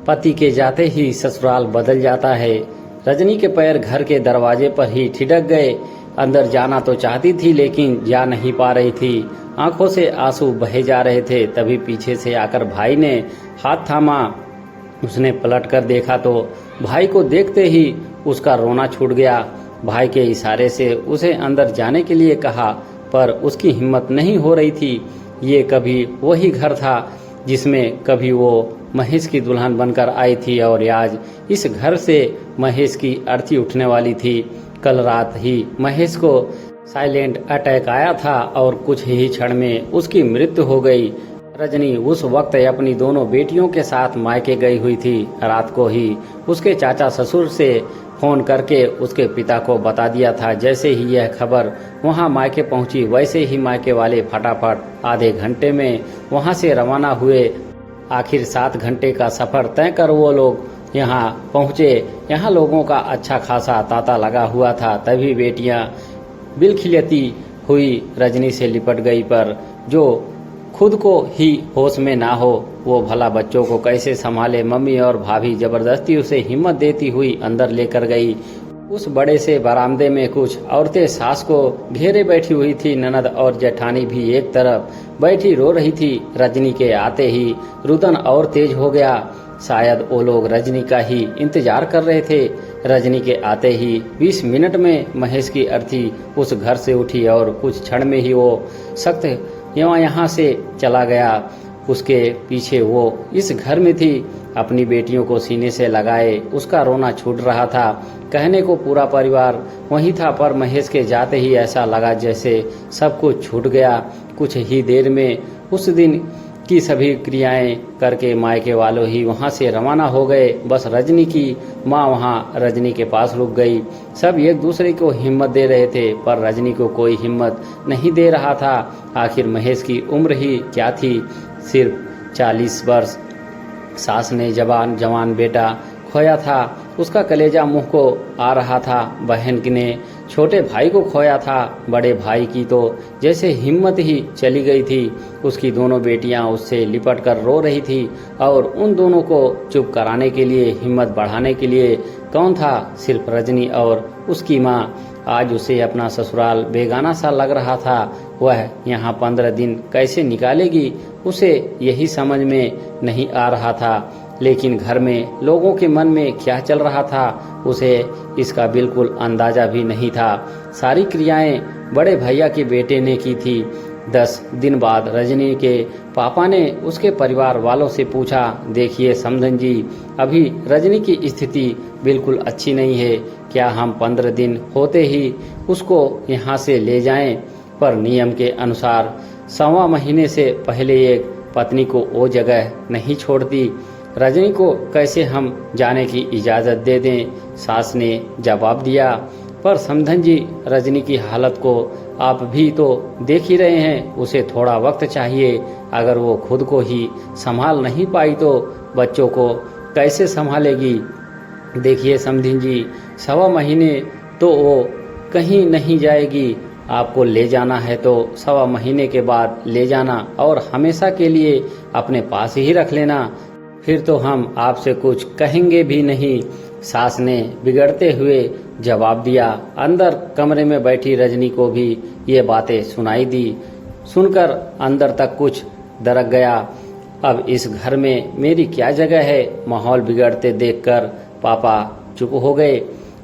पति के जाते ही ससुराल बदल जाता है। रजनी के पैर घर के दरवाजे पर ही ठिठक गए। अंदर जाना तो चाहती थी लेकिन जा नहीं पा रही थी। आंखों से आंसू बहे जा रहे थे। तभी पीछे से आकर भाई ने हाथ थामा। उसने पलट कर देखा तो भाई को देखते ही उसका रोना छूट गया। भाई के इशारे से उसे अंदर जाने के लिए कहा, पर उसकी हिम्मत नहीं हो रही थी। ये कभी वही घर था जिसमें कभी वो महेश की दुल्हन बनकर आई थी और आज इस घर से महेश की अर्थी उठने वाली थी। कल रात ही महेश को साइलेंट अटैक आया था और कुछ ही क्षण में उसकी मृत्यु हो गई। रजनी उस वक्त अपनी दोनों बेटियों के साथ मायके गई हुई थी। रात को ही उसके चाचा ससुर से फोन करके उसके पिता को बता दिया था। जैसे ही यह खबर वहां मायके पहुंची, वैसे ही मायके वाले फटाफट आधे घंटे में वहां से रवाना हुए। आखिर 7 घंटे का सफर तय कर वो लोग यहाँ पहुँचे। यहाँ लोगों का अच्छा खासा तांता लगा हुआ था। तभी बेटियां बिलखिलती हुई रजनी से लिपट गई, पर जो खुद को ही होश में ना हो वो भला बच्चों को कैसे संभाले। मम्मी और भाभी जबरदस्ती उसे हिम्मत देती हुई अंदर लेकर गई। उस बड़े से बरामदे में कुछ औरतें सास को घेरे बैठी हुई थी। ननद और जेठानी भी एक तरफ बैठी रो रही थी। रजनी के आते ही रुदन और तेज हो गया। शायद वो लोग रजनी का ही इंतजार कर रहे थे। रजनी के आते ही 20 मिनट में महेश की अर्थी उस घर से उठी और कुछ क्षण में ही वो सख्त यहाँ से चला गया। उसके पीछे वो इस घर में थी, अपनी बेटियों को सीने से लगाए उसका रोना छूट रहा था। कहने को पूरा परिवार वहीं था, पर महेश के जाते ही ऐसा लगा जैसे सब कुछ छूट गया। कुछ ही देर में उस दिन की सभी क्रियाएं करके मायके वालों ही वहां से रवाना हो गए। बस रजनी की माँ वहां रजनी के पास रुक गई। सब एक दूसरे को हिम्मत दे रहे थे, पर रजनी को कोई हिम्मत नहीं दे रहा था। आखिर महेश की उम्र ही क्या थी, सिर्फ 40 वर्ष। सास ने जवान बेटा खोया था, उसका कलेजा मुंह को आ रहा था। बहन ने छोटे भाई को खोया था। बड़े भाई की तो जैसे हिम्मत ही चली गई थी। उसकी दोनों बेटियां उससे लिपट कर रो रही थी और उन दोनों को चुप कराने के लिए, हिम्मत बढ़ाने के लिए कौन था? सिर्फ रजनी और उसकी माँ। आज उसे अपना ससुराल बेगाना सा लग रहा था। वह यहाँ 15 दिन कैसे निकालेगी, उसे यही समझ में नहीं आ रहा था। लेकिन घर में लोगों के मन में क्या चल रहा था उसे इसका बिल्कुल अंदाजा भी नहीं था। सारी क्रियाएं बड़े भैया के बेटे ने की थी। 10 दिन बाद रजनी के पापा ने उसके परिवार वालों से पूछा, देखिए समधन जी, अभी रजनी की स्थिति बिल्कुल अच्छी नहीं है। क्या हम 15 दिन होते ही उसको यहाँ से ले जाएं? पर नियम के अनुसार 1.25 महीने से पहले एक पत्नी को वो जगह नहीं छोड़ती। रजनी को कैसे हम जाने की इजाज़त दे दें? सास ने जवाब दिया। पर समधन जी, रजनी की हालत को आप भी तो देख ही रहे हैं। उसे थोड़ा वक्त चाहिए। अगर वो खुद को ही संभाल नहीं पाई तो बच्चों को कैसे संभालेगी? देखिए समधन जी, 1.25 महीने तो वो कहीं नहीं जाएगी। आपको ले जाना है तो 1.25 महीने के बाद ले जाना और हमेशा के लिए अपने पास ही रख लेना। फिर तो हम आपसे कुछ कहेंगे भी नहीं, सास ने बिगड़ते हुए जवाब दिया। अंदर कमरे में बैठी रजनी को भी ये बातें सुनाई दी। सुनकर अंदर तक कुछ दरक गया। अब इस घर में मेरी क्या जगह है? माहौल बिगड़ते देखकर पापा चुप हो गए।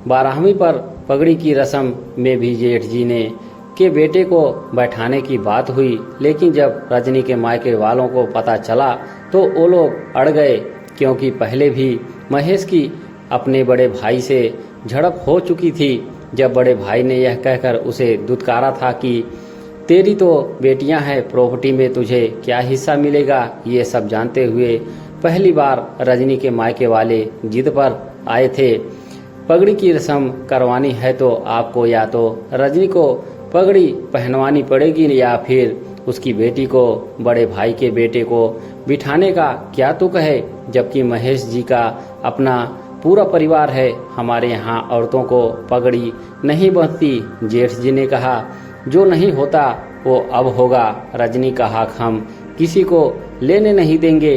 12वीं पर पगड़ी की रस्म में भी जेठ जी ने के बेटे को बैठाने की बात हुई, लेकिन जब रजनी के मायके वालों को पता चला तो वो लोग अड़ गए, क्योंकि पहले भी महेश की अपने बड़े भाई से झड़प हो चुकी थी। जब बड़े भाई ने यह कहकर उसे दुत्कारा था कि तेरी तो बेटियां हैं, प्रॉपर्टी में तुझे क्या हिस्सा मिलेगा। ये सब जानते हुए पहली बार रजनी के मायके वाले जिद पर आए थे। पगड़ी की रस्म करवानी है तो आपको या तो रजनी को पगड़ी पहनवानी पड़ेगी या फिर उसकी बेटी को बड़े भाई के बेटे को बिठाने का क्या तुक है, जबकि महेश जी का अपना पूरा परिवार है। हमारे यहाँ औरतों को पगड़ी नहीं बांधती। जेठ जी ने कहा, जो नहीं होता वो अब होगा। रजनी का हक हम किसी को लेने नहीं देंगे।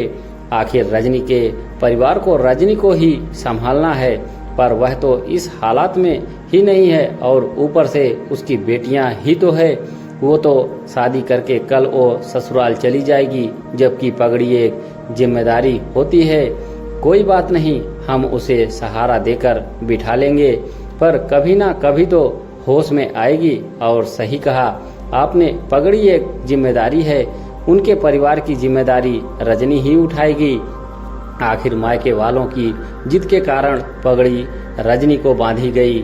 आखिर रजनी के परिवार को रजनी को ही संभालना है, पर वह तो इस हालात में ही नहीं है और ऊपर से उसकी बेटियां ही तो है। वो तो शादी करके कल वो ससुराल चली जाएगी, जबकि पगड़ी एक जिम्मेदारी होती है। कोई बात नहीं, हम उसे सहारा देकर बिठा लेंगे, पर कभी ना कभी तो होश में आएगी। और सही कहा आपने, पगड़ी एक जिम्मेदारी है, उनके परिवार की जिम्मेदारी रजनी ही उठाएगी। आखिर मायके वालों की जिद के कारण पगड़ी रजनी को बांधी गई।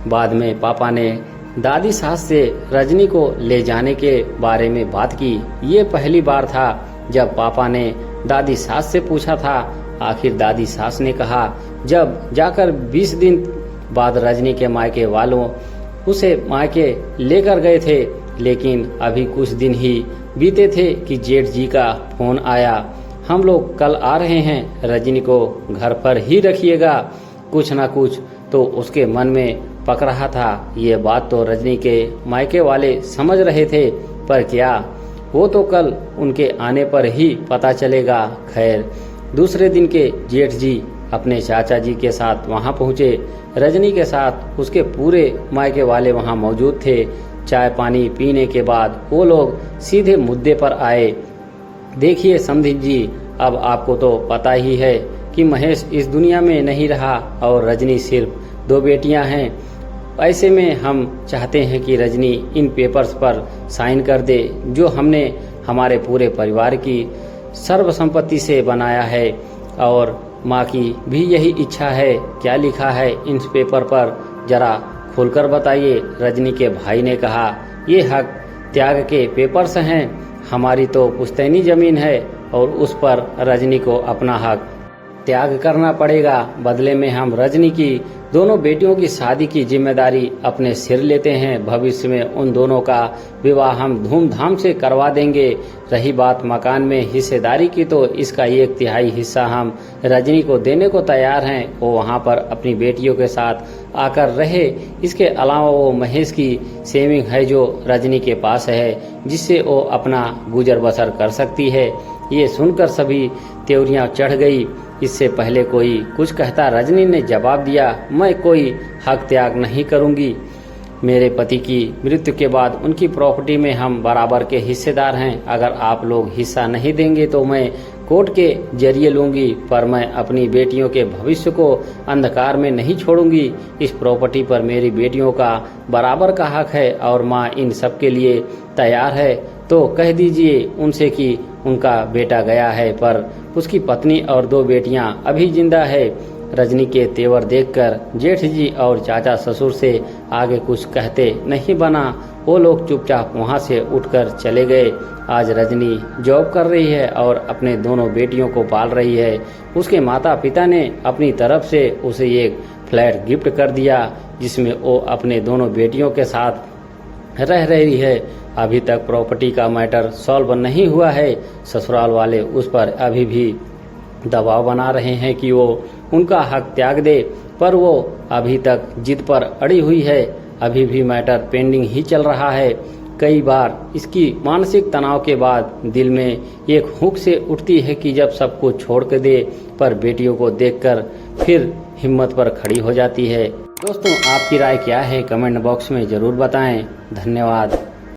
बाद में पापा ने दादी सास से रजनी को ले जाने के बारे में बात की। ये पहली बार था जब पापा ने दादी सास से पूछा था। आखिर दादी सास ने कहा, जब जाकर 20 दिन बाद रजनी के मायके वालों उसे मायके लेकर गए थे, लेकिन अभी कुछ दिन ही बीते थे कि जेठ जी का फोन आया, हम लोग कल आ रहे हैं, रजनी को घर पर ही रखिएगा। कुछ ना कुछ तो उसके मन में पक रहा था। ये बात तो रजनी के मायके वाले समझ रहे थे, पर क्या, वो तो कल उनके आने पर ही पता चलेगा। खैर, दूसरे दिन के जेठ जी अपने चाचा जी के साथ वहां पहुंचे। रजनी के साथ उसके पूरे मायके वाले वहां मौजूद थे। चाय पानी पीने के बाद वो लोग सीधे मुद्दे पर आए। देखिए समधी जी, अब आपको तो पता ही है कि महेश इस दुनिया में नहीं रहा और रजनी सिर्फ 2 बेटियां हैं। ऐसे में हम चाहते हैं कि रजनी इन पेपर्स पर साइन कर दे, जो हमने हमारे पूरे परिवार की सर्वसंपत्ति से बनाया है, और माँ की भी यही इच्छा है। क्या लिखा है इन पेपर पर, जरा खोलकर बताइए। रजनी के भाई ने कहा, ये हक त्याग के पेपर्स हैं, हमारी तो पुश्तैनी जमीन है और उस पर रजनी को अपना हक त्याग करना पड़ेगा। बदले में हम रजनी की दोनों बेटियों की शादी की जिम्मेदारी अपने सिर लेते हैं। भविष्य में उन दोनों का विवाह हम धूमधाम से करवा देंगे। रही बात मकान में हिस्सेदारी की, तो इसका 1/3 हिस्सा हम रजनी को देने को तैयार हैं। वो वहाँ पर अपनी बेटियों के साथ आकर रहे। इसके अलावा वो महेश की सेविंग है जो रजनी के पास है, जिससे वो अपना गुजर बसर कर सकती है। ये सुनकर सभी त्योरियां चढ़ गई। इससे पहले कोई कुछ कहता, रजनी ने जवाब दिया, मैं कोई हक त्याग नहीं करूंगी। मेरे पति की मृत्यु के बाद उनकी प्रॉपर्टी में हम बराबर के हिस्सेदार हैं। अगर आप लोग हिस्सा नहीं देंगे तो मैं कोर्ट के जरिए लूंगी, पर मैं अपनी बेटियों के भविष्य को अंधकार में नहीं छोड़ूंगी। इस प्रॉपर्टी पर मेरी बेटियों का बराबर का हक है और माँ इन सब के लिए तैयार है। तो कह दीजिए उनसे कि उनका बेटा गया है, पर उसकी पत्नी और 2 बेटियां अभी जिंदा है। रजनी के तेवर देखकर जेठ जी और चाचा ससुर से आगे कुछ कहते नहीं बना। वो लोग चुपचाप वहां से उठकर चले गए। आज रजनी जॉब कर रही है और अपने दोनों बेटियों को पाल रही है। उसके माता पिता ने अपनी तरफ से उसे एक फ्लैट गिफ्ट कर दिया, जिसमें वो अपने दोनों बेटियों के साथ रह रही है। अभी तक प्रॉपर्टी का मैटर सॉल्व नहीं हुआ है। ससुराल वाले उस पर अभी भी दबाव बना रहे हैं कि वो उनका हक त्याग दे, पर वो अभी तक जिद पर अड़ी हुई है। अभी भी मैटर पेंडिंग ही चल रहा है। कई बार इसकी मानसिक तनाव के बाद दिल में एक हुक से उठती है कि जब सब कुछ छोड़ के दे, पर बेटियों को देखकर फिर हिम्मत पर खड़ी हो जाती है। दोस्तों, आपकी राय क्या है कमेंट बॉक्स में जरूर बताएं। धन्यवाद।